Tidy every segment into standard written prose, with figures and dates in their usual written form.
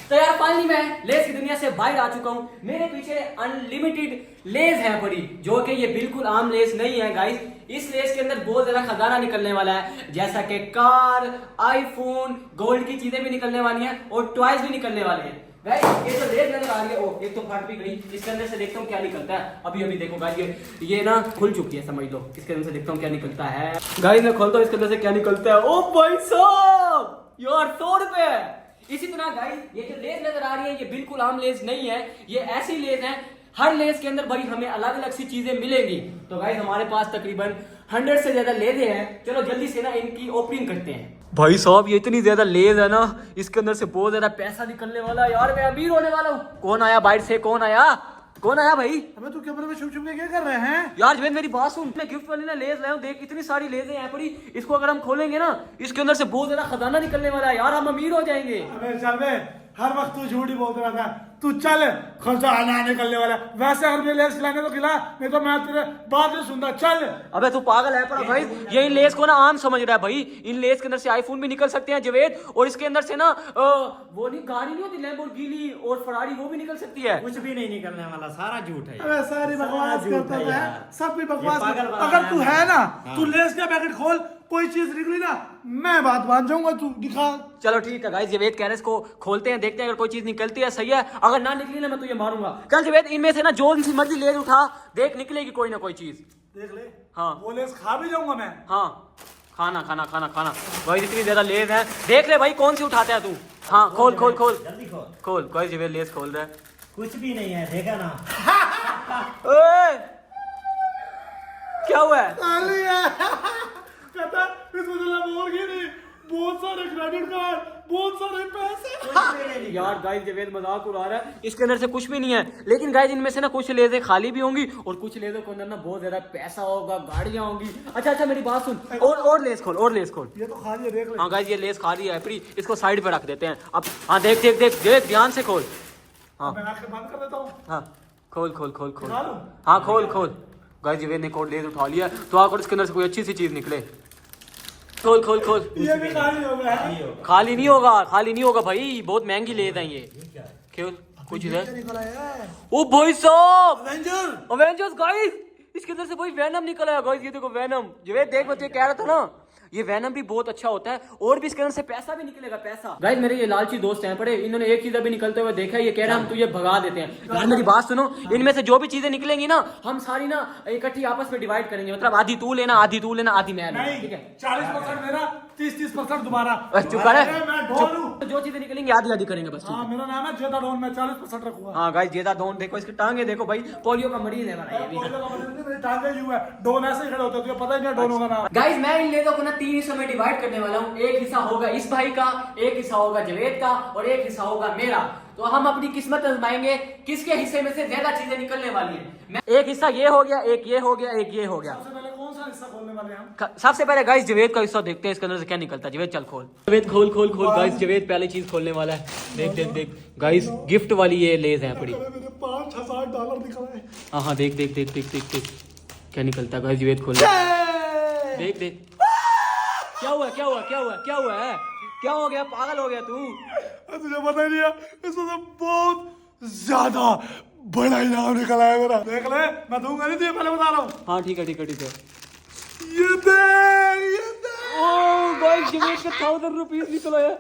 तो यार फाइनली मैं लेस की दुनिया से बाहर आ चुका हूँ। मेरे पीछे अनलिमिटेड लेस है बड़ी, जो कि ये बिल्कुल आम लेस नहीं है गाइस। इस लेस के अंदर बहुत ज्यादा खजाना निकलने वाला है, जैसा कि कार, आईफोन, गोल्ड की चीजें भी निकलने वाली हैं और टॉयज भी निकलने वाले हैं। गाइस ये तो लेस नजर आ रही है, ओ एक तो फट भी गई। इसके अंदर से देखता हूँ क्या निकलता है। अभी अभी देखो गाइस, ये ना खुल चुकी है, समझ लो। इसके अंदर से देखता हूँ क्या निकलता है। गाइस मैं खोलता हूँ, इसके अंदर से क्या निकलता है। ओ भाई साहब यार 100 रुपए। इसी तरह गाइस ये जो लेस नजर आ रही है, ये बिल्कुल आम लेस नहीं है, ये ऐसी लेस है। हर लेस के अंदर भाई हमें अलग अलग सी चीजें मिलेंगी। तो गाइस हमारे पास तकरीबन 100 से ज्यादा लेसे हैं। चलो जल्दी से ना इनकी ओपनिंग करते हैं। भाई साहब ये इतनी ज्यादा लेस है ना, इसके अंदर से बहुत ज्यादा पैसा निकलने वाला है यार। मैं अमीर होने वाला हूँ। कौन आया बाहर से? कौन आया? कौन आया भाई? अबे तू कैमरे में छुप छुप के क्या कर रहे हैं यार जवेद मेरी बात सुन, मैं गिफ्ट वाली ना लेस लाया हूं। देख इतनी सारी लेसें हैं पड़ी। इसको अगर हम खोलेंगे ना, इसके अंदर से बहुत ज्यादा खजाना निकलने वाला है यार। हम अमीर हो जाएंगे। अबे चल बे, हर वक्त तू झूठ ही बोलता रहता है। तू चल, खर्चा आना निकलने वाला है। वैसे हर में लेस लाने तो खिला, नहीं तो मैं तेरे बात नहीं सुनता। चल। अबे तू पागल है पर भाई, ये इन लेस को ना आम समझ रहा है भाई। इन लेस के अंदर से आईफोन भी निकल सकते हैं जवेद, और इसके अंदर से ना वो नहीं गाड़ी नहीं होती लैम्बोर्गिनी और फरारी, वो भी निकल सकती है। कुछ भी नहीं निकलने वाला, सारा झूठ है। अबे सारी बकवास करता है, सब भी बकवास पागल करता। वाला अगर तू है ना, हाँ। तू लेस का पैकेट खोल, कोई चीज निकली ना, मैं बात मान जाऊंगा। तू दिखा। चलो ठीक है गाइस, जवेद कह रहे इसको खोलते हैं, देखते हैं अगर कोई चीज निकलती है सही है। अगर ना निकली ना मैं तुझे मारूंगा। चल जवेद इनमें से ना जो सी मर्जी लेस उठा, देख निकलेगी कोई ना कोई चीज। देख ले। हाँ वो लेस खा भी जाऊंगा मैं। हाँ, खाना खाना खाना खाना भाई, इतनी ज्यादा लेस है। देख ले भाई कौन सी उठाता है तू। हाँ खोल खोल खोल जल्दी खोल। खोल। गाइस जवेद लेस खोल रहा है। कुछ भी नहीं है, देखा ना। ओए! क्या हुआ है? खाली है। कहता इसमें तो लैम्बोर्गिनी, बहुत सारे क्रेडिट कार्ड, बहुत सारे पैसे। यार गाइस जवेद मजाक उड़ा रहा है। इसके अंदर से कुछ भी नहीं है, लेकिन गाइस इनमें से ना कुछ लेज़ें खाली भी होंगी और कुछ लेज़ों के अंदर ना बहुत ज्यादा पैसा होगा, गाड़ियां होंगी। अच्छा अच्छा मेरी बात सुन, और लेस खोल, और लेस खोल। ये तो खाली है, देख ले। हाँ गाइस ये लेस खाली है फ्री, इसको साइड पे रख देते हैं अब। हाँ देख देख देख देख, ध्यान से खोल। हाँ मैं आंखें बंद कर देता हूँ। हाँ खोल खोल खोल खोल। दिखा लूं? हाँ खोल खोल। गाइस जवेद ने कोड लेस उठा लिया, तो आकर इसके अंदर से कोई अच्छी सी चीज निकले। खोल खोल खोल। ये भी खाली हो गया है। खाली नहीं होगा, खाली नहीं होगा भाई, बहुत महंगी लेस है ये। खेल कुछ इधर। क्या निकला है? ओ भाई साहब, एवेंजर। अवेंजर्स गाइस, इसके अंदर से भाई वैनम निकल आया गाइस। ये देखो वैनम। जवेद देख, मैं तुझे कह रहा था ना, ये वैनम भी बहुत अच्छा होता है और भी इसके अंदर से पैसा भी निकलेगा, पैसा। गाइस मेरे ये लालची दोस्त हैं पड़े, इन्होंने एक चीज अभी निकलते हुए देखा है। ये कह रहे हैं हम तुझे भगा देते हैं। यार मेरी बात सुनो, इनमें से जो भी चीजें निकलेंगी ना, हम सारी ना इकट्ठी आपस में डिवाइड करेंगे। मतलब आधी तू लेना, आधी तू लेना, आधी मैं लेना, ठीक है? 40% मेरा, 30% दोबारा। बस चुप कर। मैं डॉन हूँ। जो चीजें निकलेंगी आधी आधी करेंगे बस। हाँ मेरा नाम है जेदा डॉन, मैं 40% रखूंगा। हाँ गाइस जेदा डॉन देखो, इसकी टांगे देखो भाई, पोलियो का मरीज है भाई ये भी। मेरी टांगे यूं है, डॉन ऐसे ही खड़े होते हैं, तुझे पता ही नहीं डॉन होगा ना। गाइस मैं इन लेज़ों को ना 3 हिस्सों में डिवाइड करने वाला हूँ। एक हिस्सा होगा इस भाई का, एक हिस्सा होगा जवेद का और एक हिस्सा होगा मेरा। तो हम अपनी किस्मत आजमाएंगे किसके हिस्से में से ज्यादा चीजें निकलने वाली हैं। एक हिस्सा ये हो गया, एक ये हो गया, एक ये हो गया। सबसे पहले कौन सा हिस्सा खोलने वाले हैं हम? सबसे पहले गाइस जवेद का हिस्सा देखते हैं इसके अंदर से क्या निकलता है। जवेद चल खोल। जवेद खोल खोल खोल। गाइस जवेद पहली चीज खोलने वाला है। देख देख देख गाइस, गिफ्ट वाली ये लेस है पड़ी। मेरे $5000 निकला है। हाँ हाँ देख देख देख देख देख देख क्या निकलता है। गाइस जवेद खोल, देख देख। क्या हुआ क्या हुआ क्या हुआ क्या हुआ है? क्या हो गया? पागल हो गया तू? तुझे पता ही नहीं है, इसमें से बहुत ज्यादा बड़ा इनाम निकला है मेरा। देख ले, मैं दूंगा नहीं तुझे, पहले बता रहा हूँ। हाँ ठीक है ठीक है ठीक है। ये देख, ये देख। ओह गाइस जवेद का 1000 रुपीज निकला है।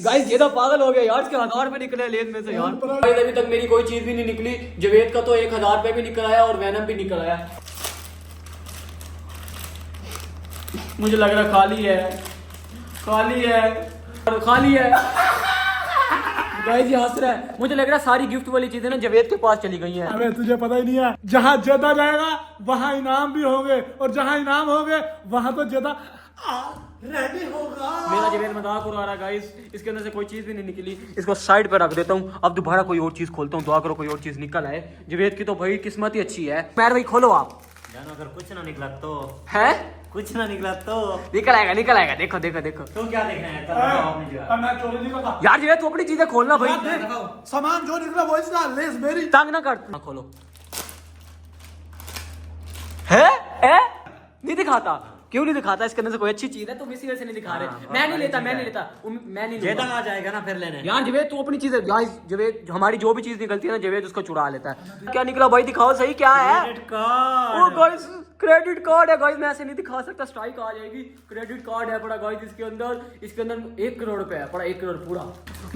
गाइस ये तो पागल हो गया यार, इसके 1000 रुपए निकले लेन में से यार। गाइस अभी तक मेरी कोई चीज भी नहीं निकली। जवेद का तो 1000 रुपए भी निकल आया और वैनम भी निकल आया। मुझे लग रहा खाली है, खाली है, खाली है। गाइस ये हंस रहा है। मुझे लग रहा है सारी गिफ्ट वाली चीजें ना जवेद के पास चली गई हैं। अबे तुझे पता ही नहीं है, जहाँ जेदा जाएगा वहाँ इनाम भी होंगे, और जहाँ इनाम होंगे वहाँ तो जेदा रेडी होगा। मेरा जवेद मजाक उड़ा रहा है गाइस, इसके अंदर से कोई चीज भी नहीं निकली। इसको साइड पे रख देता हूँ। अब दोबारा कोई और चीज खोलता हूँ, दुआ करो कोई और चीज निकल आए। जवेद की तो भाई किस्मत ही अच्छी है। पैर भाई खोलो आप। जानो अगर कुछ ना निकला तो, है कुछ ना निकला तो निकल आएगा, निकल आएगा। देखो देखो देखो। तो क्या देखना है? बताओ अपनी जगह। मैं चोरी नहीं करता यार जवेद तू अपनी चीजें खोलना भाई। देख, सामान जो निकला वो इसका, लेस मेरी। तंग ना कर। हाँ, खोलो। है नहीं दिखाता। क्यों नहीं दिखाता? इसके अंदर से कोई अच्छी चीज है, तुम इसी वजह से नहीं दिखा रहे। हाँ, मैं नहीं लेता, ठीक मैं है। नहीं लेता, मैं नहीं जेदा लूंगा। आ जाएगा ना फिर लेने। यार जवेद तू अपनी चीजें, गाइस जवेद हमारी जो भी चीज निकलती है ना जवेद उसको चुरा लेता है। क्या निकला भाई? दिखाओ सही क्या है। क्रेडिट ओ कार्ड। गाइस क्रेडिट कार्ड है गाइस, मैं ऐसे नहीं दिखा सकता, स्ट्राइक आ जाएगी। क्रेडिट कार्ड है पड़ा गाइस इसके अंदर 1 करोड़ रुपए है पड़ा, 1 करोड़ पूरा।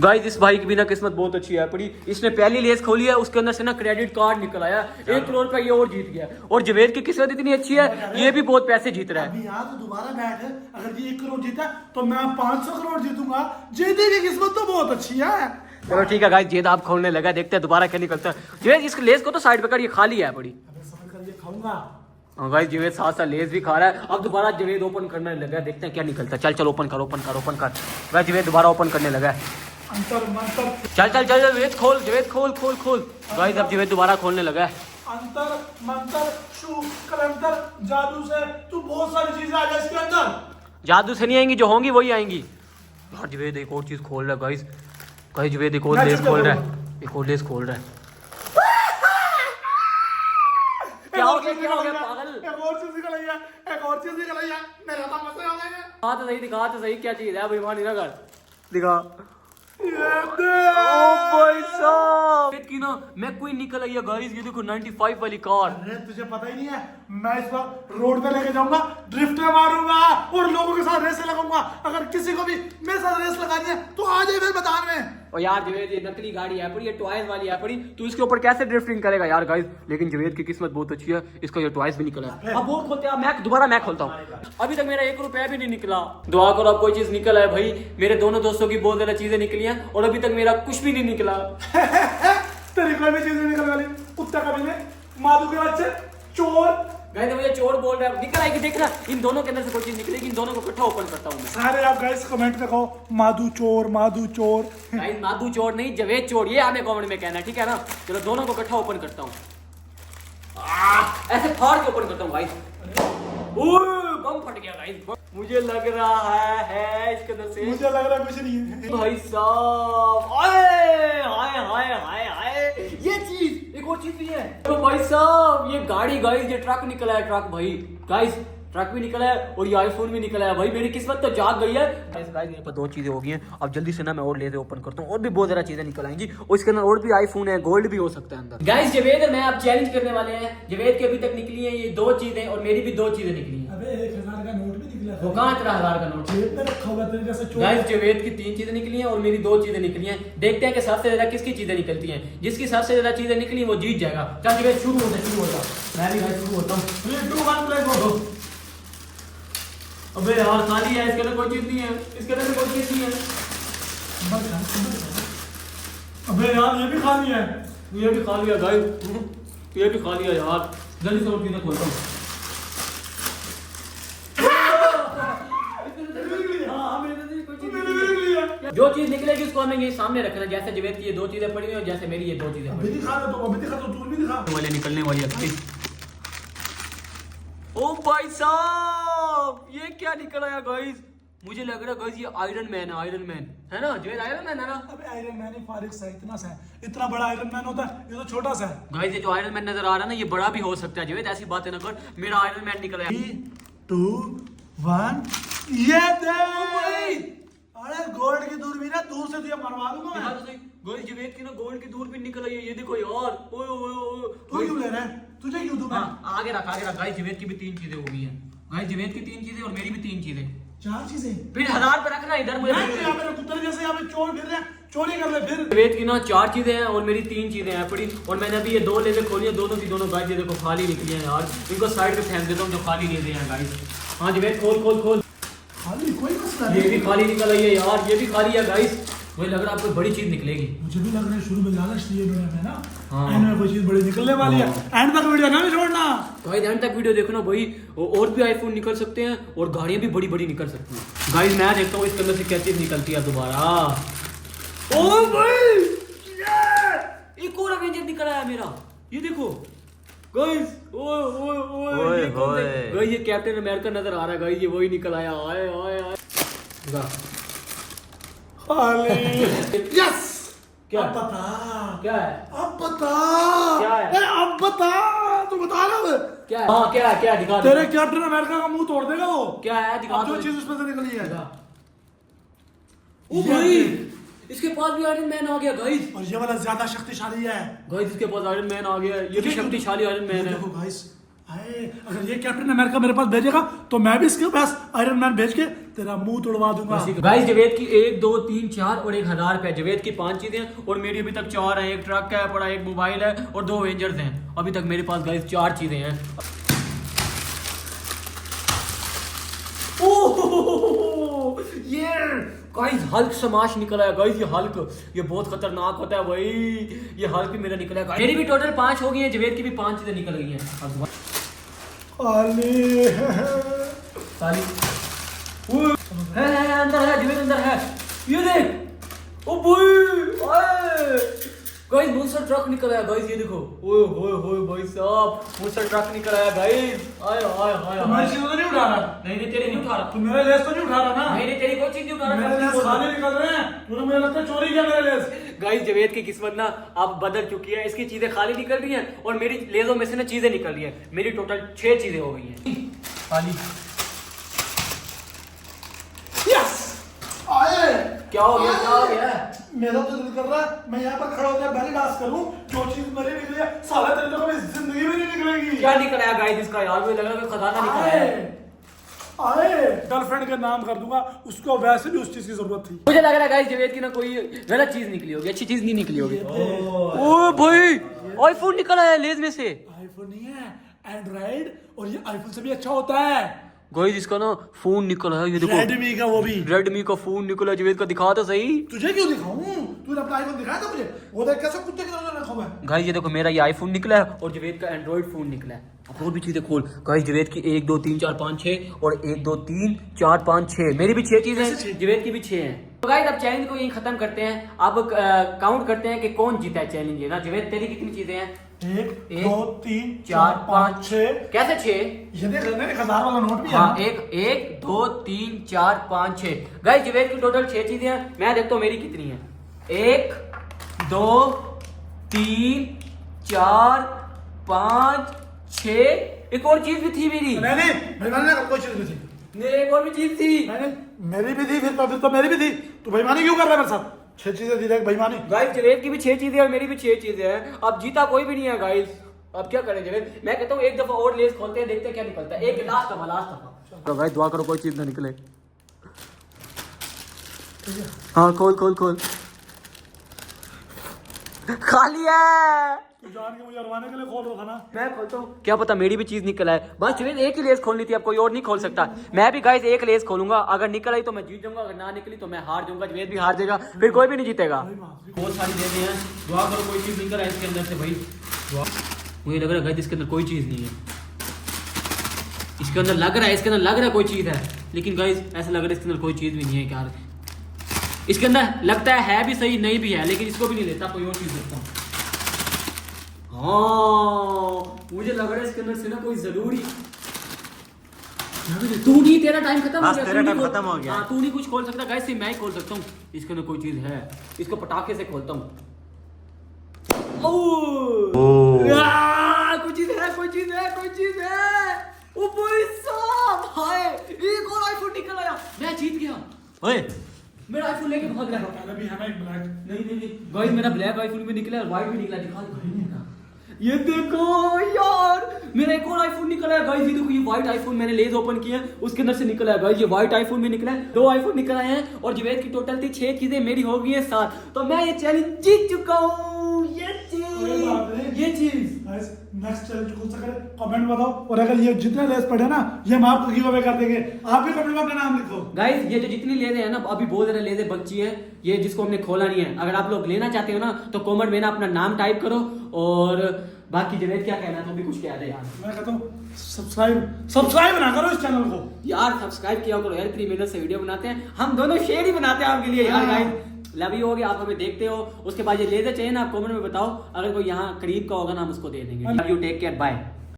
गाइस इस भाई की भी ना किस्मत बहुत अच्छी है पड़ी, इसने पहली लेस खोली है, उसके अंदर से ना क्रेडिट कार्ड निकल आया, 1 करोड़ रुपए ये और जीत गया। और जवेद की किस्मत इतनी अच्छी है, ये भी बहुत पैसे जीत रहा है। अभी यहाँ तो दोबारा बैठ है, अगर ये 1 करोड़ जीता तो मैं 500 करोड़ जीतूंगा। जेदी की किस्मत तो बहुत अच्छी है। चलो ठीक है गाइस, जेद आप खोलने लगा, देखते हैं दोबारा क्या निकलता है। जवेद इस लेस को तो साइड पे कर, ये खाली है बड़ी। अबे समझ कर ये खाऊंगा। गाइस जवेद साथ साथ लेस भी खा रहा है। अब दोबारा जवेद ओपन करने लगा, देखते हैं क्या निकलता है। चल चल ओपन कर, ओपन कर, ओपन कर। गाइस जवेद दोबारा ओपन करने लगा है। अंतर मंतर, चल चल चल जवेद खोल, जवेद खोल खोल खोल। गाइस अब जवेद दोबारा खोलने लगा है। अंतर मंतर शू कलंतर जादू से तू बहुत सारी चीजें आ जाए इसके अंदर। जादू से नहीं आएंगी, जो होंगी वही आएंगी। यार जवेद एक और चीज खोल रहा है गाइस। गाइस जवेद एक और मैं लेस चुप खोल रहा करूंगा। है, एक और लेस खोल रहा है। क्या हो गया, क्या हो गया पागल? एक और चीज निकल आई है, एक और चीज निकल आई है। मेरा तो मसला हो गया। दिखा तो सही, दिखा तो सही क्या चीज है, बेईमानी ना कर। दिखा। ये दे। ओ भाई साहब की ना मैं कोई निकल आई है गाइस, ये देखो 95 वाली कार। अरे तुझे पता ही नहीं है, मैं इस बार रोड पे लेके जाऊंगा, ड्रिफ्ट मारूंगा और लोगों के साथ रेस लगाऊंगा। अगर किसी को भी मेरे साथ रेस लगानी है तो आ जाए मेरे मैदान में। और यार जवेद ये नकली गाड़ी है पड़ी, ये टॉयज वाली है पड़ी, तू इसके ऊपर कैसे ड्रिफ्टिंग करेगा यार गाइस। लेकिन जवेद की किस्मत बहुत अच्छी है, इसका ये टॉयज भी निकला है। अब वो खोलते हैं, मैं दोबारा मैं खोलता हूँ। अभी तक मेरा 1 रुपया भी नहीं निकला। दुआ करो अब कोई चीज निकल है भाई। मेरे दोनों दोस्तों की बहुत ज्यादा चीजें निकली हैं और अभी तक मेरा कुछ भी नहीं निकला। तेरी कोई भी चीज नहीं निकल वाली। कुत्ता कभी नहीं, माधु के बच्चे, चोर। गाइस मुझे चोर बोल रहा है, निकल आएगी देखना। इन दोनों के अंदर से कोई चीज निकलेगी, इन दोनों को इकट्ठा ओपन करता हूँ मैं। सारे आप गाइस कमेंट पे कहो माधु चोर, माधु चोर। गाइस माधु चोर नहीं, जवेद चोर, ये हमें कमेंट में कहना है, ठीक है ना। चलो दोनों को इकट्ठा ओपन करता हूँ, ऐसे फाड़ के ओपन करता हूँ गाइस। बम फट गया गाइस, मुझे लग रहा है इसके अंदर से। मुझे लग रहा है कुछ नहीं है। भाई साहब हाय हाय हाय हाय हाय, ये चीज एक और चीज भी है। तो भाई साहब ये गाड़ी गाइस, ये ट्रक निकला है, ट्रक भाई गाइस, ट्रक भी निकला है और ये आईफोन भी निकला है भाई। मेरी किस्मत तो जाग गई है गाइस। मेरे पास 2 चीजें हो गई हैं, अब जल्दी से ना मैं और लेते ओपन करता हूँ, और भी बहुत ज्यादा चीजें निकल आएंगी और इसके अंदर और भी आईफोन है, गोल्ड भी हो सकता है अंदर। गाइस जवेद मैं आप चैलेंज करने वाले हैं। जवेद की अभी तक निकली है ये 2 चीजें और मेरी भी 2 चीजें निकली है। अबे 1000 का नोट भी निकला। वो कहाँ तेरा 1000 का नोट? जेब में रखा हुआ तेरे जैसे चोर। गाइस जवेद की 3 चीजें निकली हैं और मेरी 2 चीजें निकली हैं। देखते हैं कि सबसे ज्यादा किसकी चीजें निकलती हैं। जिसकी सबसे ज्यादा चीजें निकली वो जीत जाएगा। चल जवेद शुरू होता, मैं भी गाइस शुरू होता हूँ। 3 2 1 प्ले गो। अबे यार खाली है, इसके अंदर कोई चीज नहीं है, इसके अंदर कोई चीज नहीं है। अबे यार ये भी खाली है। ये भी खाली है गाइस, ये भी खाली है यार। जल्दी से और चीजें खोलता हूँ। हाँ, मेरे अंदर कोई चीज मेरे भी निकली है। जो चीज निकलेगी उसको हमें ये सामने रखना, जैसे जवेद की ये 2 चीजें पड़ी हुई और जैसे मेरी ये 2 चीजें अभी पड़ी दिखा दो, अभी दिखा दो, दूर भी दिखा। वाले निकलने वाली है गाइस। ओ भाई साहब ये क्या निकल आया गाइस। मुझे लग रहा है गाइस ये आयरन मैन है, आयरन मैन है ना जवेद, आयरन मैन है ना। अबे आयरन मैन ही फारिग सा इतना सा है, इतना बड़ा आयरन मैन होता है, ये तो छोटा सा है। गाइस ये जो आयरन मैन नजर आ रहा है ना ये बड़ा भी हो सकता है जवेद, ऐसी बातें ना कर। मेरा आयरन मैन निकल आया। 3 2 1 ये दे। अरे गोल्ड की दूरबीन है, दूर से तुझे मरवा दूंगा मैं। गाइस जवेद की ना गोल्ड की दूरबीन निकल आई है, ये देखो यार। ओए ओए ओए तू क्यों ले रहा है, तुझे क्यों दूं मैं? हाँ, आगे रख गाइस। जवेद की भी 3 चीजें हो गई हैं गाइस, जवेद की 3 चीजें और मेरी भी 3 चीजें। 4 चीजें। फिर 1000 पे रखना इधर मुझे। यहाँ पे कुत्ते जैसे यहाँ पे चोर फिर रहे हैं, चोरी कर ले फिर। जवेद की ना 4 चीजें हैं और मेरी 3 चीजें हैं पड़ी, और मैंने अभी ये 2 लेजे खोली हैं, दोनों की दोनों गाइस ये देखो खाली निकली हैं यार। इनको साइड पे फेंक देता हूँ जो खाली लेजे हैं गाइस। हाँ जवेद खोल खोल खोल। खाली कोई मसला ये नहीं। भी खाली निकल आई है यार, ये भी खाली है गाइस। मुझे लग रहा है आपको बड़ी चीज निकलेगी। मुझे भी लग रहा है शुरू में लालच थी इन्होंने ना, हाँ। एंड में कोई चीज बड़ी निकलने वाली है। एंड तक वीडियो ना भी छोड़ना। गाइस एंड तक वीडियो देखो ना भाई, और भी आईफोन निकल सकते हैं और गाड़ियां भी बड़ी बड़ी निकल सकती हैं गाइस। मैं देखता हूँ इसके अंदर से क्या चीज निकलती है दोबारा। ओ भाई एक और अवेंजर निकल आया मेरा, ये देखो गाइस। ओए ओए ओए ओए ये कौन है? होए। गाइस ये कैप्टन अमेरिका नजर आ रहा है गाइस, ये वही निकल आया। आए आए आए यस। क्या? अब बता क्या है? अब बता क्या है? अब बता, तू बता ना। क्या है? हाँ क्या है, क्या है? दिखा तेरे कैप्टन अमेरिका का मुंह तोड़ देगा वो। क्या है? दिखा अब जो दो। चीज उसमें से निकली है। ओ भाई, इसके पास भी आयरन मैन आ गया गाइस। और ये वाला ज्यादा शक्तिशाली है गाइस इसके पास आयरन मैन आ गया है, ये भी शक्तिशाली आयरन मैन है। देखो गाइस, अगर ये कैप्टन अमेरिका मेरे पास भेजेगा तो मैं भी इसके पास आयरन मैन भेज के तेरा मुंह तोड़वा दूंगा। गाइस जावेद की 1 2 3 4 और 1000 रुपए। जावेद की 5 चीजें और मेरी अभी तक 4 है। एक ट्रक है पड़ा, एक मोबाइल है और 2 अवेंजर्स हैं। अभी तक मेरे पास गाइस 4 चीजें हैं। ओह ये गाइस हल्क समाश निकला है गाइस। ये हल्क, ये बहुत खतरनाक होता है भाई। ये हल्क भी मेरा निकला है। मेरी भी टोटल 5 हो गई है, जावेद की भी 5 चीजें निकल गई हैं। साली है अंदर है, जावेद अंदर है। ये देख, ओ भाई गाइस मॉन्स्टर ट्रक निकल आया गाइस। ये देखो, ओए होए होए भाई साहब, मॉन्स्टर ट्रक निकल आया गाइस। आय हाय हाय। मैं चीज तो नहीं उठा रहा। नहीं नहीं तेरी नहीं उठा रहा। तू मेरे लेस तो नहीं उठा रहा ना? नहीं नहीं तेरी कोई चीज नहीं उठा रहा। मेरे लेस खाली निकल रहे हैं। तूने मुझे लगता है चोरी किया मेरे लेस। गाइस जावेद की किस्मत ना अब बदल चुकी है। इसकी चीजें खाली निकल रही हैं और मेरी लेजों में से ना चीजें निकल रही हैं। मेरी टोटल 6 चीजें हो गई हैं खाली। यस आए। क्या हो गया, क्या हो गया? मेरा तो दिल कर रहा है मैं यहाँ पर खड़ा होकर बैली डांस करूं। जो चीज मेरी निकली है साला तेरे को कभी जिंदगी में नहीं निकलेगी। क्या निकला है गाइस इसका यार? मुझे लग रहा है कि खजाना निकला है। आए गर्लफ्रेंड का नाम कर दूंगा उसको, वैसे भी उस चीज की जरूरत थी। मुझे लग रहा है गाइस जावेद की ना कोई गलत चीज निकली होगी, अच्छी चीज नहीं निकली होगी। ओ भाई आईफोन निकला है लेज में से। आईफोन नहीं है, एंड्रॉइड, और ये आईफोन से भी अच्छा होता है। गाइस इसका ना फोन निकला है, ये देखो रेडमी का, वो भी रेडमी का फोन निकला है। जावेद का दिखा तो सही। तुझे क्यों दिखाऊं? तूने अपना आईफोन दिखाया था मुझे, वो देख कैसे कुत्ते की तरह रखा हुआ है। गाइस ये देखो मेरा ये आईफोन निकला है और जावेद का एंड्रॉइड फोन निकला है। अब और भी चीजें खोल। गाइस जावेद की 1 2 3 4 5 6 और 1 2 3 4 5 6। मेरी भी 6 चीजें हैं, जावेद की भी 6 हैं। तो गाइस अब चैलेंज को यहीं खत्म करते हैं। अब काउंट करते हैं कि कौन जीता है चैलेंज। ये ना जावेद तेरी कितनी चीजें हैं? 1 2 3 4 4 5 6। कैसे 6? ये देख लेना, 1000 वाला नोट भी है। हाँ 1 2 3 4 5 6। गाइस जावेद की टोटल 6 चीजें हैं। मैं देखता हूँ मेरी कितनी है। 1 2 3 4 5 6। एक और चीज भी थी मेरी। नहीं बेईमानी ना, कोई चीज नहीं थी। मेरी एक और भी चीज थी। नहीं मेरी भी थी, फिर तो मेरी भी थी। तू बेईमानी क्यों कर रहा है मेरे साथ? 6 चीजें थी, देख बेईमानी। गाइस जावेद की भी 6 चीजें और मेरी भी 6 चीजें हैं। अब जीता कोई भी नहीं है गाइस। अब क्या करें जावेद? मैं कहता हूँ एक दफा और लेस खोलते हैं, देखते हैं क्या निकलता है। एक लास्ट दफा। तो गाइस दुआ करो कोई चीज ना निकले। हाँ खोल खाली है। तू जान के मुझे अरवाने के लिए खोल रहा था ना। मैं खोलता हूँ, क्या पता मेरी भी चीज निकल आए। बस जावेद एक ही लेस खोलनी थी, अब कोई और नहीं खोल सकता। मैं भी गाइस एक लेस खोलूंगा, अगर निकल आई तो मैं जीत जाऊंगा, अगर ना निकली तो मैं हार जाऊंगा। जावेद भी हार जाएगा, फिर कोई भी नहीं जीतेगा। बहुत सारी चीजें हैं, दुआ करो कोई चीज निकल आए इसके अंदर से भाई। मुझे लग रहा है गाइस इसके अंदर कोई चीज नहीं है। इसके अंदर लग रहा है कोई चीज है, लेकिन गाइस ऐसा लग रहा है इसके अंदर कोई चीज भी नहीं है यार। इसके अंदर लगता है भी सही, नहीं भी है, लेकिन इसको भी नहीं लेता, कोई और चीज लेता हूँ। हाँ मुझे लग रहा है इसके अंदर से ना कोई जरूरी। तू नहीं, तेरा टाइम खत्म हो गया। तेरा टाइम खत्म हो गया। हाँ तू नहीं कुछ खोल सकता गाइस, मैं ही खोल सकता हूँ। इसके अंदर कोई चीज है, इसको पटाखे से खोलता हूँ। कोई चीज है। ओ भाई साहब, हाय एक और आईफोन निकल आया। मैं जीत गया। ओए मेरा आईफोन लेके भाग रहा है। पहले भी है ना एक ब्लैक। नहीं गाइस मेरा ब्लैक आईफोन भी निकला है, व्हाइट भी निकला। दिखा दो, ये देखो यार मेरा एक और आईफोन निकला है गाइस। ये देखो, ये व्हाइट आईफोन मैंने लेज ओपन किया है, उसके अंदर से निकला है गाइस। ये व्हाइट आईफोन भी निकला है, 2 आईफोन निकल आए हैं और जावेद की टोटल थी 6 चीजें, मेरी हो गई है 7। तो मैं ये चैलेंज जीत चुका हूँ। ये चीज नेक्स्ट चैलेंज कौन सा करें? कमेंट बताओ, और अगर ये जितने लेस पड़े ना ये हम आपको गिव अवे कर देंगे। आप भी कमेंट में अपना नाम लिखो गाइस। ये जो जितनी लेजे हैं ना, अभी बहुत ज्यादा लेजे बची हैं, ये जिसको हमने खोला नहीं है। अगर आप लोग लेना चाहते हो ना तो कमेंट में ना अपना नाम टाइप करो। और बाकी जावेद क्या कहना है, तो भी कुछ कह दे यार। मैं कहता हूँ सब्सक्राइब ना करो इस चैनल को यार, सब्सक्राइब किया करो यार। इतनी मेहनत से वीडियो बनाते हैं हम, दोनों शेयर ही बनाते हैं आपके लिए यार। गाइस लव यू हो गया, आप हमें देखते हो। उसके बाद ये लेजर चाहिए ना, आप कमेंट में बताओ, अगर कोई यहाँ करीब का होगा ना हम उसको दे देंगे। Love you, take care, bye.